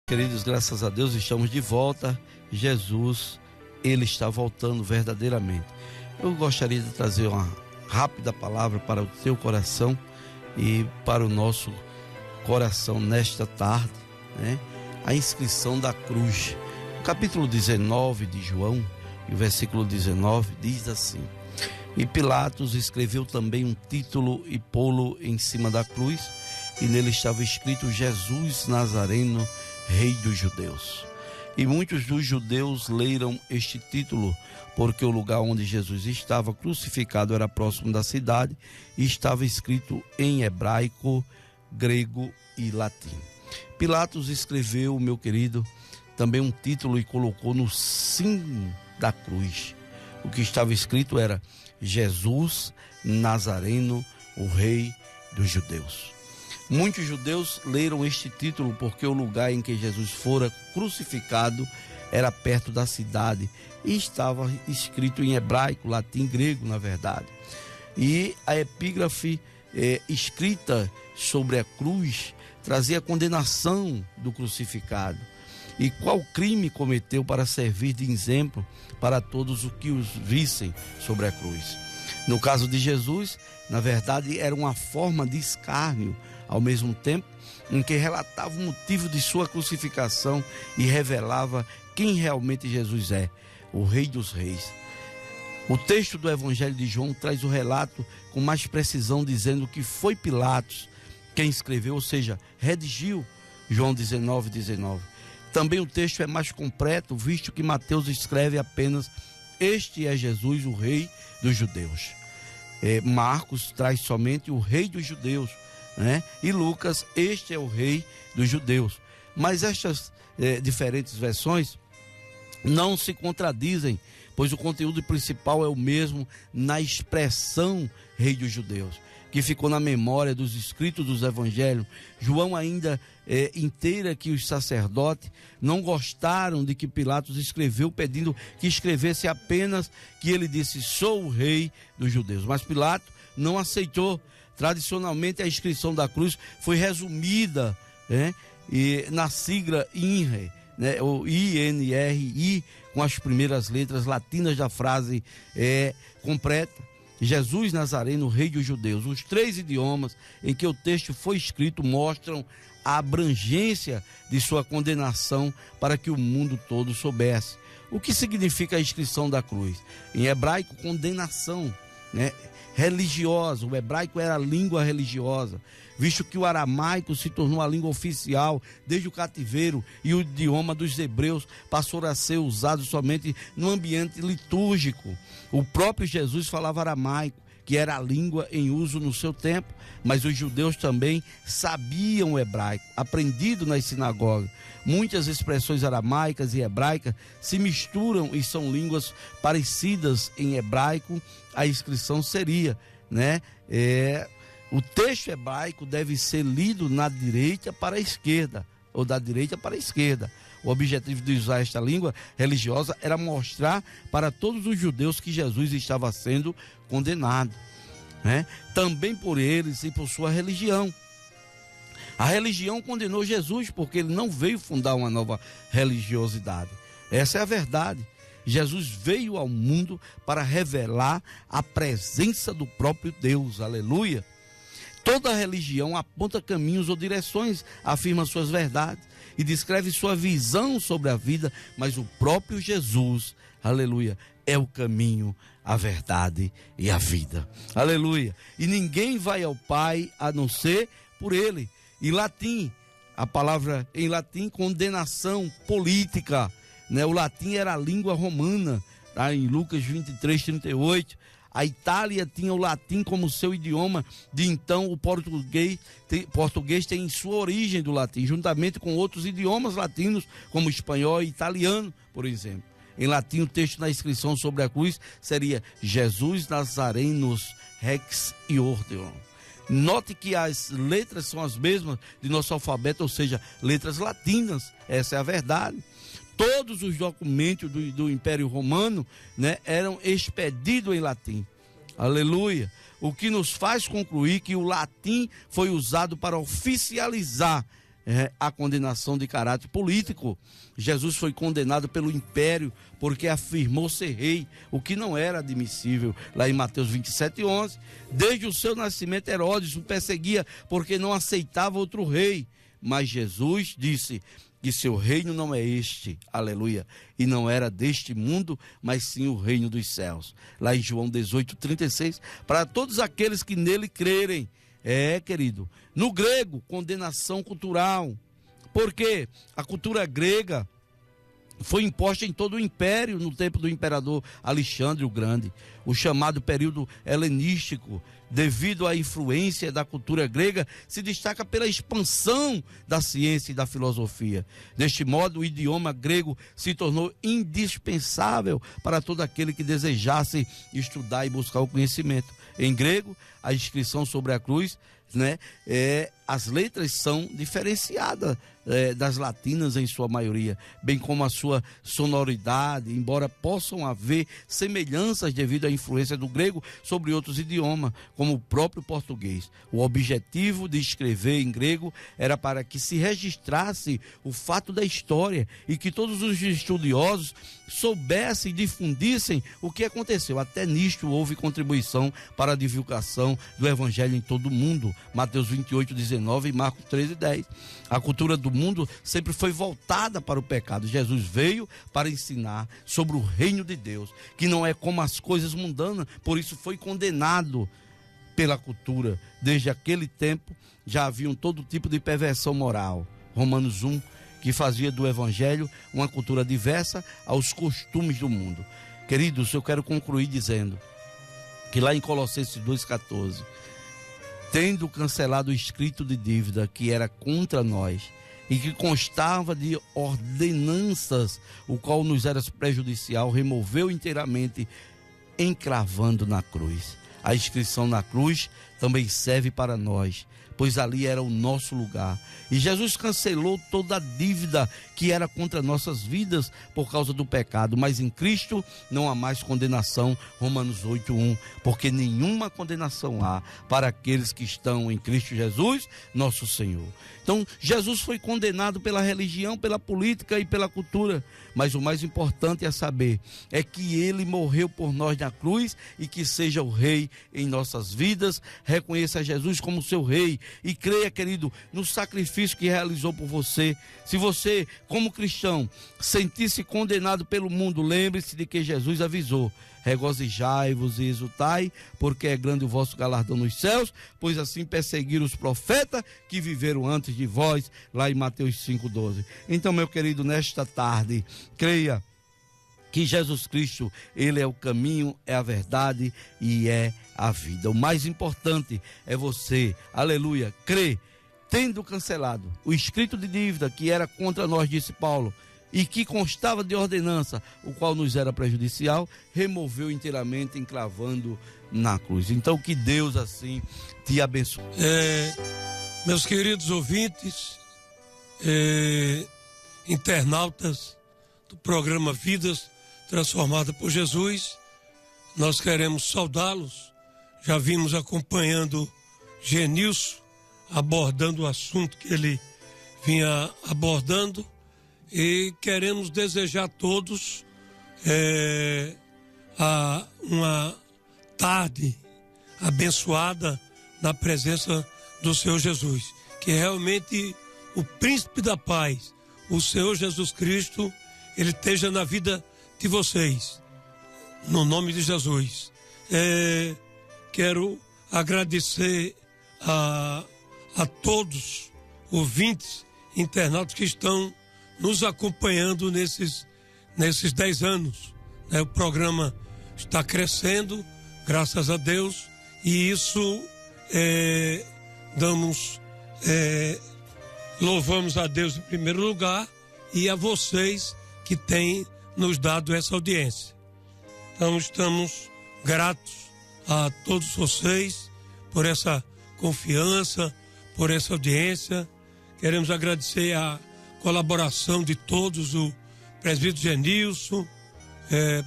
Queridos, graças a Deus estamos de volta. Jesus, Ele está voltando verdadeiramente. Eu gostaria de trazer uma rápida palavra para o teu coração e para o nosso coração nesta tarde, né? A inscrição da cruz. O capítulo 19 de João, e o versículo 19 diz assim: E Pilatos escreveu também um título e pô-lo em cima da cruz, e nele estava escrito: Jesus Nazareno, Rei dos Judeus. E muitos dos judeus leram este título, porque o lugar onde Jesus estava crucificado era próximo da cidade e estava escrito em hebraico, grego e latim. Pilatos escreveu, meu querido, também um título e colocou no cimo da cruz. O que estava escrito era: Jesus Nazareno, o Rei dos Judeus. Muitos judeus leram este título porque o lugar em que Jesus fora crucificado era perto da cidade e estava escrito em hebraico, latim, grego, na verdade. E a epígrafe escrita sobre a cruz trazia a condenação do crucificado e qual crime cometeu para servir de exemplo para todos os que os vissem sobre a cruz. No caso de Jesus, na verdade, era uma forma de escárnio, ao mesmo tempo em que relatava o motivo de sua crucificação e revelava quem realmente Jesus é, o Rei dos Reis. O texto do Evangelho de João traz o relato com mais precisão, dizendo que foi Pilatos quem escreveu, ou seja, redigiu João 19:19. Também o texto é mais completo, visto que Mateus escreve apenas: Este é Jesus, o Rei dos Judeus. Marcos traz somente o Rei dos Judeus, né? E Lucas: Este é o Rei dos Judeus. Mas estas diferentes versões não se contradizem, pois o conteúdo principal é o mesmo na expressão Rei dos Judeus, que ficou na memória dos escritos dos evangelhos. João ainda inteira que os sacerdotes não gostaram de que Pilatos escreveu, pedindo que escrevesse apenas que ele disse: sou o Rei dos Judeus. Mas Pilatos não aceitou. Tradicionalmente a inscrição da cruz foi resumida, né, na sigla INRI, né, ou INRI, com as primeiras letras latinas da frase completa: Jesus Nazareno, Rei dos Judeus. Os três idiomas em que o texto foi escrito mostram a abrangência de sua condenação para que o mundo todo soubesse. O que significa a inscrição da cruz? Em hebraico, condenação, né, religiosa. O hebraico era a língua religiosa, visto que o aramaico se tornou a língua oficial desde o cativeiro e o idioma dos hebreus passou a ser usado somente no ambiente litúrgico. O próprio Jesus falava aramaico, que era a língua em uso no seu tempo, mas os judeus também sabiam o hebraico, aprendido nas sinagogas. Muitas expressões aramaicas e hebraicas se misturam e são línguas parecidas em hebraico. A inscrição seria, né? O texto hebraico deve ser lido na direita para a esquerda, ou da direita para a esquerda. O objetivo de usar esta língua religiosa era mostrar para todos os judeus que Jesus estava sendo condenado, né? Também por eles e por sua religião. A religião condenou Jesus porque ele não veio fundar uma nova religiosidade. Essa é a verdade. Jesus veio ao mundo para revelar a presença do próprio Deus. Aleluia! Toda religião aponta caminhos ou direções, afirma suas verdades e descreve sua visão sobre a vida, mas o próprio Jesus, aleluia, é o caminho, a verdade e a vida. Aleluia! E ninguém vai ao Pai a não ser por ele. Em latim, a palavra em latim, condenação política, né? O latim era a língua romana, tá? Em Lucas 23:38. A Itália tinha o latim como seu idioma, de então o português tem sua origem do latim, juntamente com outros idiomas latinos, como espanhol e italiano, por exemplo. Em latim, o texto na inscrição sobre a cruz seria: Jesus Nazarenos Rex Iordeon. Note que as letras são as mesmas de nosso alfabeto, ou seja, letras latinas. Essa é a verdade. Todos os documentos do Império Romano, né, eram expedidos em latim. Aleluia! O que nos faz concluir que o latim foi usado para oficializar a condenação de caráter político. Jesus foi condenado pelo império porque afirmou ser rei, o que não era admissível. Lá em Mateus 27:11, desde o seu nascimento Herodes o perseguia porque não aceitava outro rei. Mas Jesus disse que seu reino não é este, aleluia, e não era deste mundo, mas sim o reino dos céus. Lá em João 18:36, para todos aqueles que nele crerem. Querido, no grego, condenação cultural, porque a cultura grega foi imposta em todo o império no tempo do imperador Alexandre o Grande, o chamado período helenístico. Devido à influência da cultura grega, se destaca pela expansão da ciência e da filosofia. Deste modo, o idioma grego se tornou indispensável para todo aquele que desejasse estudar e buscar o conhecimento. Em grego, a inscrição sobre a cruz, as letras são diferenciadas das latinas em sua maioria, bem como a sua sonoridade, embora possam haver semelhanças devido à influência do grego sobre outros idiomas, como o próprio português. O objetivo de escrever em grego era para que se registrasse o fato da história e que todos os estudiosos soubessem e difundissem o que aconteceu. Até nisto houve contribuição para a divulgação do evangelho em todo o mundo. Mateus 28:19 e Marcos 13:10. A cultura do mundo sempre foi voltada para o pecado. Jesus veio para ensinar sobre o reino de Deus, que não é como as coisas mundanas, por isso foi condenado pela cultura. Desde aquele tempo já haviam todo tipo de perversão moral. Romanos 1, que fazia do evangelho uma cultura diversa aos costumes do mundo. Queridos, eu quero concluir dizendo que lá em Colossenses 2,14, tendo cancelado o escrito de dívida que era contra nós e que constava de ordenanças, o qual nos era prejudicial, removeu inteiramente, encravando na cruz. A inscrição na cruz também serve para nós, pois ali era o nosso lugar. E Jesus cancelou toda a dívida que era contra nossas vidas por causa do pecado. Mas em Cristo não há mais condenação, Romanos 8:1, porque nenhuma condenação há para aqueles que estão em Cristo Jesus, nosso Senhor. Então, Jesus foi condenado pela religião, pela política e pela cultura, mas o mais importante é saber, é que ele morreu por nós na cruz e que seja o rei em nossas vidas. Reconheça Jesus como seu rei e creia, querido, no sacrifício que realizou por você. Se você, como cristão, sentir-se condenado pelo mundo, lembre-se de que Jesus avisou: regozijai-vos e exultai, porque é grande o vosso galardão nos céus, pois assim perseguiram os profetas que viveram antes de vós, lá em Mateus 5:12. Então, meu querido, nesta tarde, creia que Jesus Cristo, ele é o caminho, é a verdade e é a vida. O mais importante é você, aleluia, crer, tendo cancelado o escrito de dívida que era contra nós, disse Paulo, e que constava de ordenança, o qual nos era prejudicial, removeu inteiramente, encravando na cruz. Então, que Deus assim te abençoe. Meus queridos ouvintes, internautas do programa Vidas Transformadas por Jesus, nós queremos saudá-los. Já vimos acompanhando Genilson, abordando o assunto que ele vinha abordando, e queremos desejar a todos uma tarde abençoada na presença do Senhor Jesus, que realmente o príncipe da paz, o Senhor Jesus Cristo, ele esteja na vida de vocês, no nome de Jesus. Quero agradecer a todos ouvintes, internautas que estão nos acompanhando nesses 10 anos. O programa está crescendo, graças a Deus, e isso louvamos a Deus em primeiro lugar e a vocês que têm nos dado essa audiência. Então, estamos gratos a todos vocês por essa confiança, por essa audiência. Queremos agradecer a colaboração de todos, o presbítero Genilson,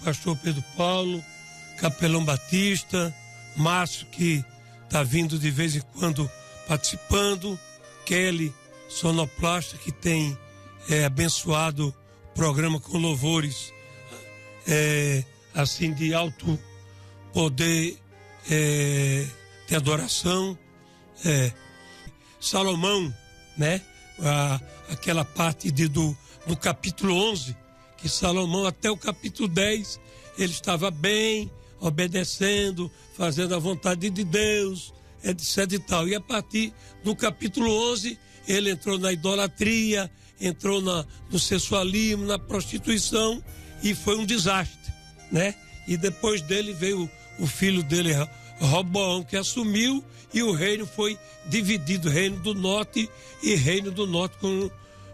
pastor Pedro Paulo, capelão Batista, Márcio, que está vindo de vez em quando participando, Kelly, sonoplasta que tem abençoado o programa com louvores assim de alto poder de adoração. Salomão, né? Aquela parte do capítulo 11, que Salomão até o capítulo 10 ele estava bem, obedecendo, fazendo a vontade de Deus, etc e tal. E a partir do capítulo 11 ele entrou na idolatria, entrou no sensualismo, na prostituição, e foi um desastre, né? E depois dele veio o filho dele, Roboão, que assumiu, e o reino foi dividido, reino do norte e reino do norte com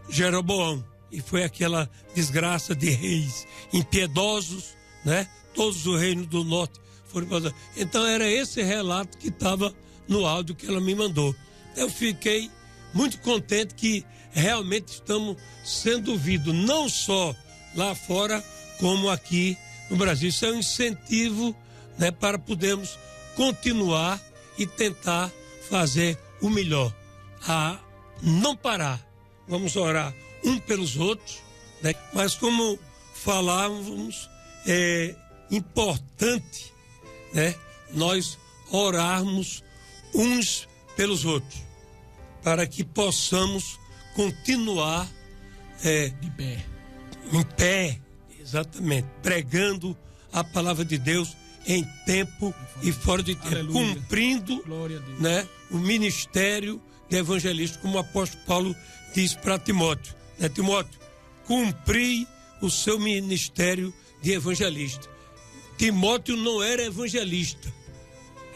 Jeroboão. E foi aquela desgraça de reis impiedosos, né? Todos o reino do norte foram. Então era esse relato que estava no áudio que ela me mandou. Eu fiquei muito contente que realmente estamos sendo ouvidos, não só lá fora, como aqui no Brasil. Isso é um incentivo, né, para podermos continuar e tentar fazer o melhor, a não parar. Vamos orar um pelos outros, né? Mas como falávamos, é importante, né, nós orarmos uns pelos outros, para que possamos continuar em pé, exatamente, pregando a palavra de Deus em tempo e fora de tempo. Aleluia. Cumprindo, né, o ministério de evangelista, como o apóstolo Paulo diz para Timóteo, né? Timóteo, cumpri o seu ministério de evangelista. Timóteo não era evangelista,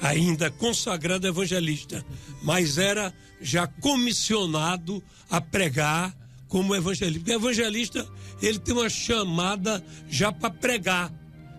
ainda consagrado evangelista, mas era já comissionado a pregar como evangelista. Porque evangelista, ele tem uma chamada já para pregar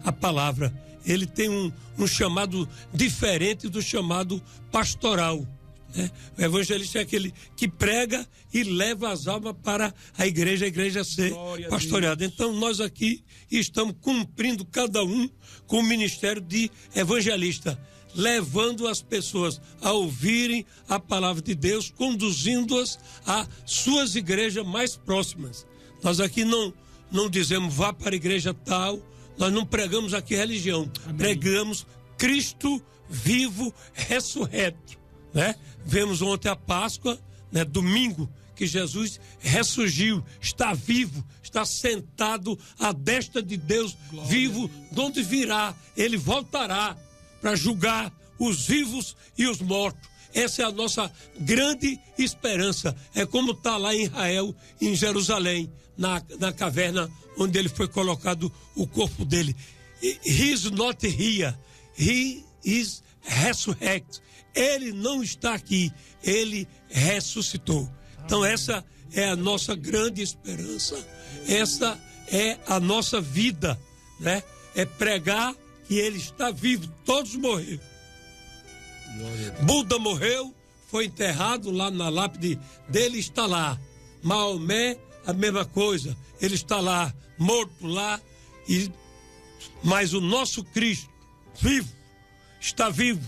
a palavra. Ele tem um chamado diferente do chamado pastoral, né? O evangelista é aquele que prega e leva as almas para a igreja ser pastoreada. Então nós aqui estamos cumprindo cada um com o ministério de evangelista, levando as pessoas a ouvirem a palavra de Deus, conduzindo-as a suas igrejas mais próximas. Nós aqui não dizemos vá para a igreja tal, nós não pregamos aqui religião. Amém. Pregamos Cristo vivo, ressurreto, né? Vemos ontem a Páscoa, né? Domingo, que Jesus ressurgiu, está vivo, está sentado à destra de Deus, glória vivo, de onde virá, ele voltará para julgar os vivos e os mortos. Essa é a nossa grande esperança. É como está lá em Israel, em Jerusalém, na caverna onde ele foi colocado o corpo dele. He is not here. He is resurrected. Ele não está aqui, ele ressuscitou. Então essa é a nossa grande esperança. Essa é a nossa vida, né? É pregar que ele está vivo. Todos morreram. Buda morreu, foi enterrado lá na lápide dele, está lá. Maomé, a mesma coisa, ele está lá, morto lá, mas o nosso Cristo, vivo, está vivo,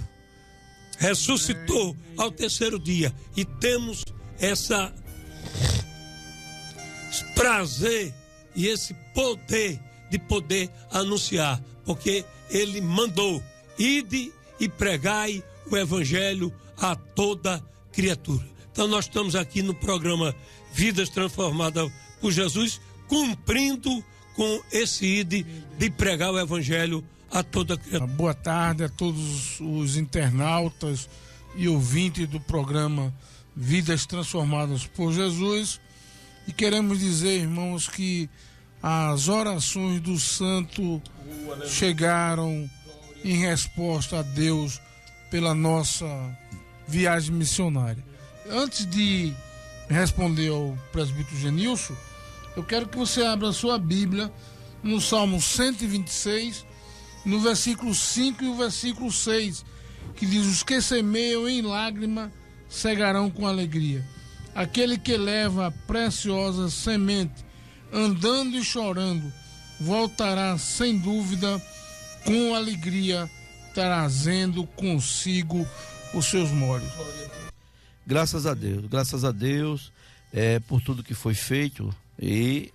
ressuscitou ao terceiro dia, e temos esse prazer e esse poder de poder anunciar, porque ele mandou, ide e pregai o evangelho a toda criatura. Então nós estamos aqui no programa Vidas Transformadas por Jesus, cumprindo com esse ide de pregar o evangelho a toda criatura. Boa tarde a todos os internautas e ouvintes do programa Vidas Transformadas por Jesus, e queremos dizer, irmãos, que as orações do santo chegaram em resposta a Deus pela nossa viagem missionária. Antes de responder ao presbítero Genilson, eu quero que você abra a sua Bíblia no Salmo 126, no versículo 5 e o versículo 6, que diz: os que semeiam em lágrima cegarão com alegria. Aquele que leva a preciosa semente, andando e chorando, voltará sem dúvida com alegria, trazendo consigo os seus molhos. Graças a Deus, por tudo que foi feito. E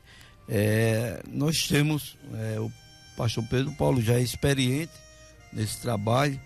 nós temos, o pastor Pedro Paulo já é experiente nesse trabalho,